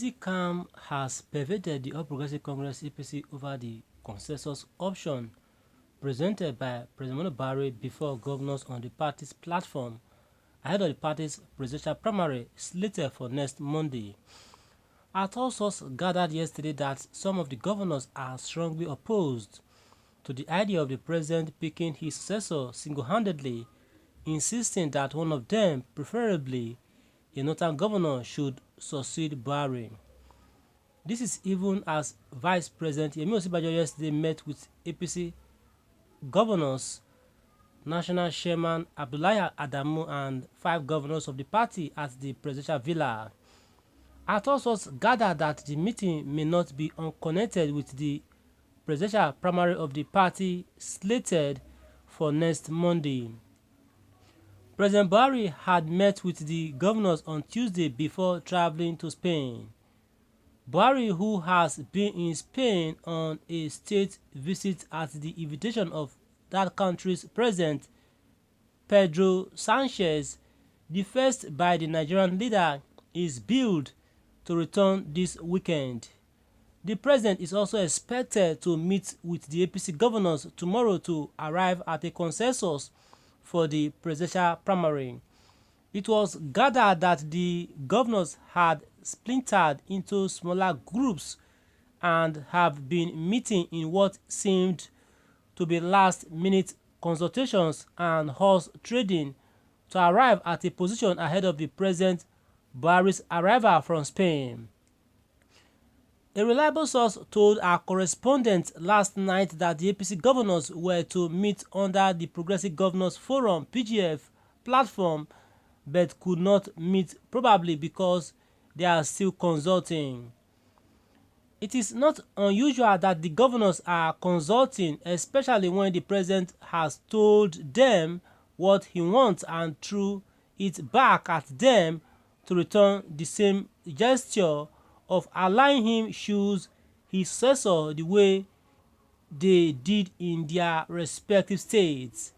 Uneasy calm has pervaded the All Progressive Congress APC over the consensus option presented by President Buhari before governors on the party's platform ahead of the party's presidential primary slated for next Monday. Our sources gathered yesterday that some of the governors are strongly opposed to the idea of the president picking his successor single-handedly, insisting that one of them, preferably a northern governor, should succeed Buhari. This is even as Vice President Yemi Osinbajo yesterday met with APC governors, National Chairman Abdullahi Adamu, and 5 governors of the party at the presidential villa. Our sources gathered that the meeting may not be unconnected with the presidential primary of the party slated for next Monday. President Buhari had met with the governors on Tuesday before traveling to Spain. Buhari, who has been in Spain on a state visit at the invitation of that country's president, Pedro Sanchez, the first by the Nigerian leader, is billed to return this weekend. The president is also expected to meet with the APC governors tomorrow to arrive at a consensus for the presidential primary. It was gathered that the governors had splintered into smaller groups and have been meeting in what seemed to be last-minute consultations and horse trading to arrive at a position ahead of the President Buhari's arrival from Spain. A reliable source told our correspondent last night that the APC governors were to meet under the Progressive Governors Forum (PGF) platform but could not meet, probably because they are still consulting. It is not unusual that the governors are consulting, especially when the president has told them what he wants and threw it back at them to return the same gesture of allowing him choose his successor the way they did in their respective states.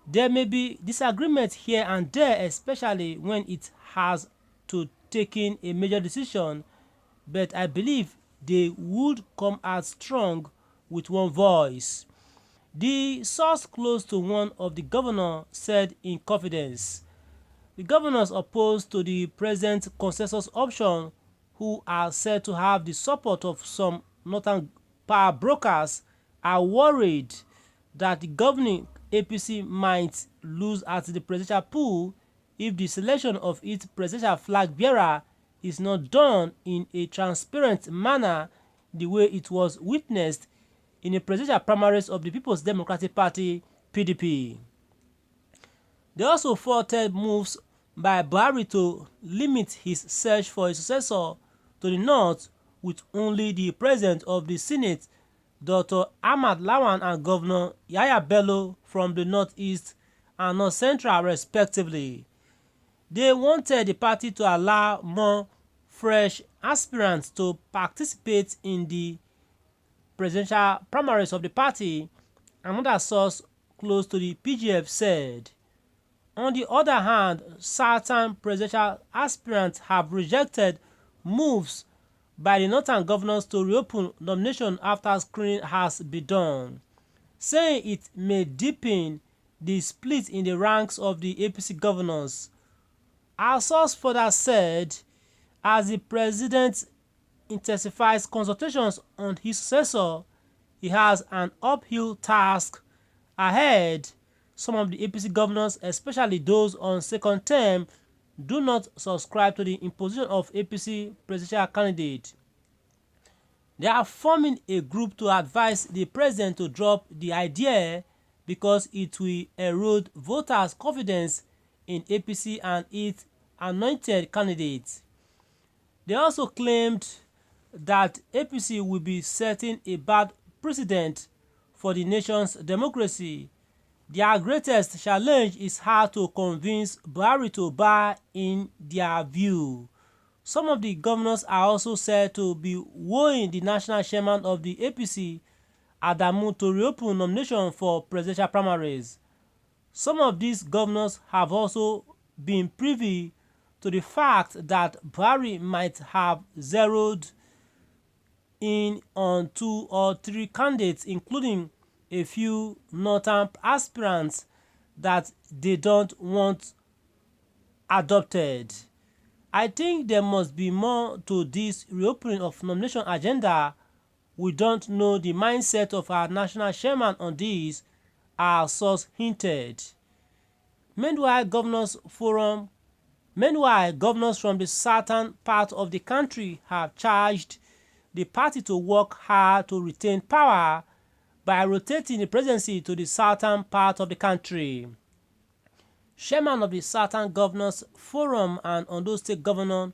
There may be disagreement here and there, especially when it has to taking a major decision, but I believe they would come out strong with one voice. The source close to one of the governors said in confidence. The governors opposed to the present consensus option, who are said to have the support of some northern power brokers, are worried that the governing APC might lose at the presidential pool if the selection of its presidential flag bearer is not done in a transparent manner the way it was witnessed in the presidential primaries of the People's Democratic Party (PDP). They also faulted moves by Buhari to limit his search for a successor to the north, with only the president of the Senate, Dr. Ahmad Lawan, and Governor Yahaya Bello from the northeast and north central respectively. They wanted the party to allow more fresh aspirants to participate in the presidential primaries of the party, another source close to the PGF said. On the other hand, certain presidential aspirants have rejected moves by the northern governors to reopen nomination after screening has been done, saying it may deepen the split in the ranks of the APC governors. Our source further said, as the president intensifies consultations on his successor, he has an uphill task ahead. Some of the APC governors, especially those on second term, do not subscribe to the imposition of APC presidential candidate. They are forming a group to advise the president to drop the idea because it will erode voters' confidence in APC and its anointed candidates. They also claimed that APC will be setting a bad precedent for the nation's democracy. Their greatest challenge is how to convince Buhari to buy in their view. Some of the governors are also said to be wooing the national chairman of the APC, Adamu, to reopen nomination for presidential primaries. Some of these governors have also been privy to the fact that Buhari might have zeroed in on 2 or 3 candidates, including a few northern aspirants that they don't want adopted. I think there must be more to this reopening of nomination agenda. We don't know the mindset of our national chairman on this, our source hinted. Meanwhile, governors from the southern part of the country have charged the party to work hard to retain power by rotating the presidency to the southern part of the country. Chairman of the Southern Governors Forum and Ondo State Governor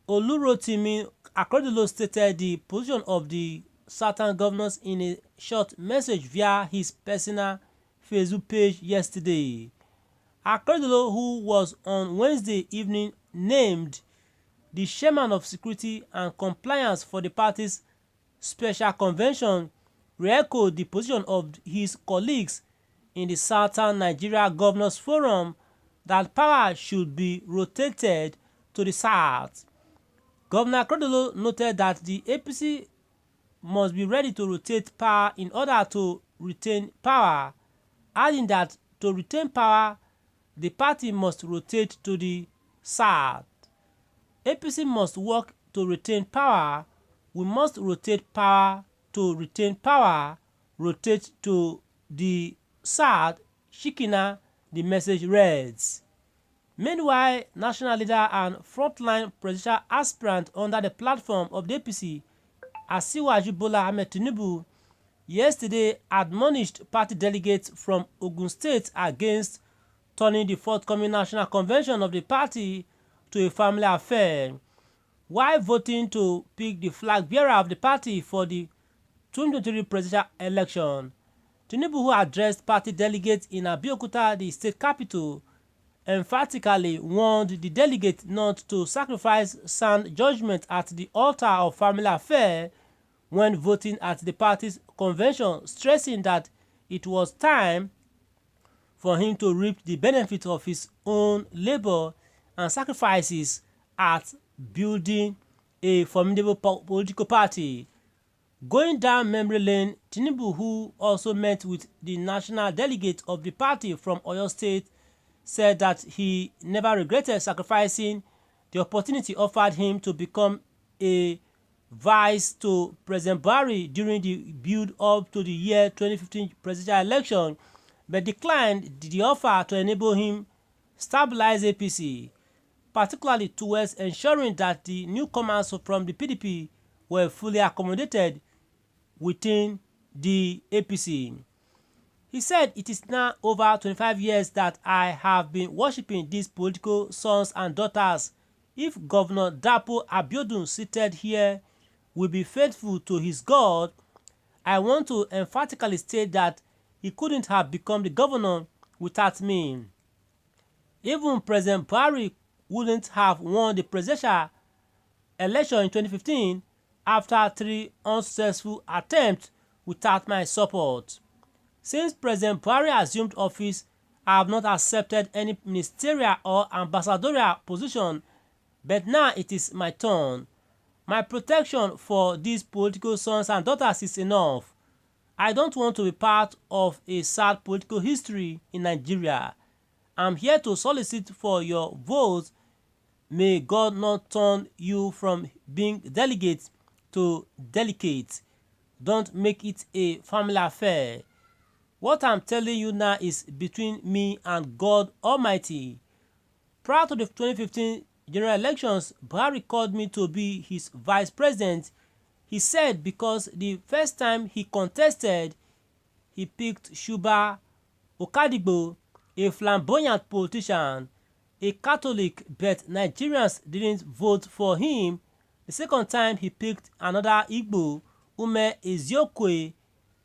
Olurotimi Akeredolu stated the position of the Southern Governors in a short message via his personal Facebook page yesterday. Akeredolu, who was on Wednesday evening named the chairman of security and compliance for the party's special convention, re-echoed the position of his colleagues in the Southern Nigeria Governors Forum that power should be rotated to the south. Governor Akeredolu noted that the APC must be ready to rotate power in order to retain power, adding that to retain power, the party must rotate to the south. APC must work to retain power. We must rotate power to retain power, rotate to the south, Shikina, the message reads. Meanwhile, national leader and frontline presidential aspirant under the platform of the APC, Asiwaju Bola Ahmed Tinubu, yesterday admonished party delegates from Ogun State against turning the forthcoming national convention of the party to a family affair, while voting to pick the flag bearer of the party for the 2023 presidential election. Tinubu, who addressed party delegates in Abeokuta, the state capital, emphatically warned the delegates not to sacrifice sound judgment at the altar of family affair when voting at the party's convention, stressing that it was time for him to reap the benefits of his own labor and sacrifices at building a formidable political party. Going down memory lane, Tinubu, who also met with the national delegate of the party from Oyo State, said that he never regretted sacrificing the opportunity offered him to become a vice to President Buhari during the build-up to the year 2015 presidential election, but declined the offer to enable him stabilize APC, particularly towards ensuring that the newcomers from the PDP were fully accommodated within the APC. He said, "It is now over 25 years that I have been worshipping these political sons and daughters. If Governor Dapo Abiodun seated here will be faithful to his God, I want to emphatically state that he couldn't have become the governor without me. Even President Buhari wouldn't have won the presidential election in 2015 after 3 unsuccessful attempts without my support. Since President Buhari assumed office, I have not accepted any ministerial or ambassadorial position, but now it is my turn. My protection for these political sons and daughters is enough. I don't want to be part of a sad political history in Nigeria. I'm here to solicit for your votes. May God not turn you from being delegate to delicate. Don't make it a family affair. What I'm telling you now is between me and God Almighty. Prior to the 2015 general elections, Buhari called me to be his vice president. He said because the first time he contested, he picked Shuba Okadigbo, a flamboyant politician, a Catholic, but Nigerians didn't vote for him. The second time he picked another Igbo, Ume Eziokwe.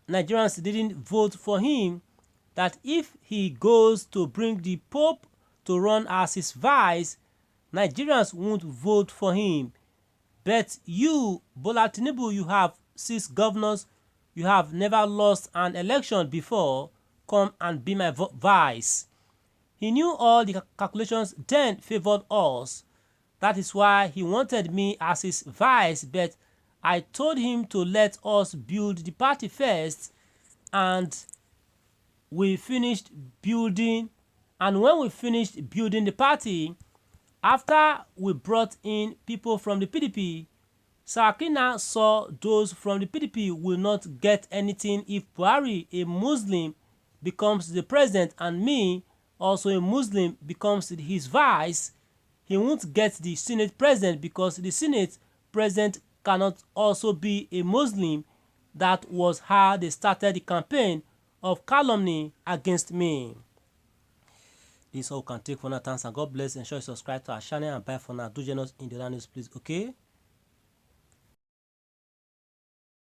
Nigerians didn't vote for him. That if he goes to bring the Pope to run as his vice, Nigerians won't vote for him. But you, Bola Tinubu, you have 6 governors. You have never lost an election before. Come and be my vice. He knew all the calculations then favored us. That is why he wanted me as his vice, but I told him to let us build the party first, and we finished building. And when we finished building the party, after we brought in people from the PDP, Saraki now saw those from the PDP will not get anything if Buhari, a Muslim, becomes the president and me, also a Muslim, becomes his vice. He won't get the Senate president because the Senate president cannot also be a Muslim. That was how they started the campaign of calumny against me. This all we can take for now. Thanks and God bless. Ensure you subscribe to our channel and bye for now. Do join us in the other news, please. Okay.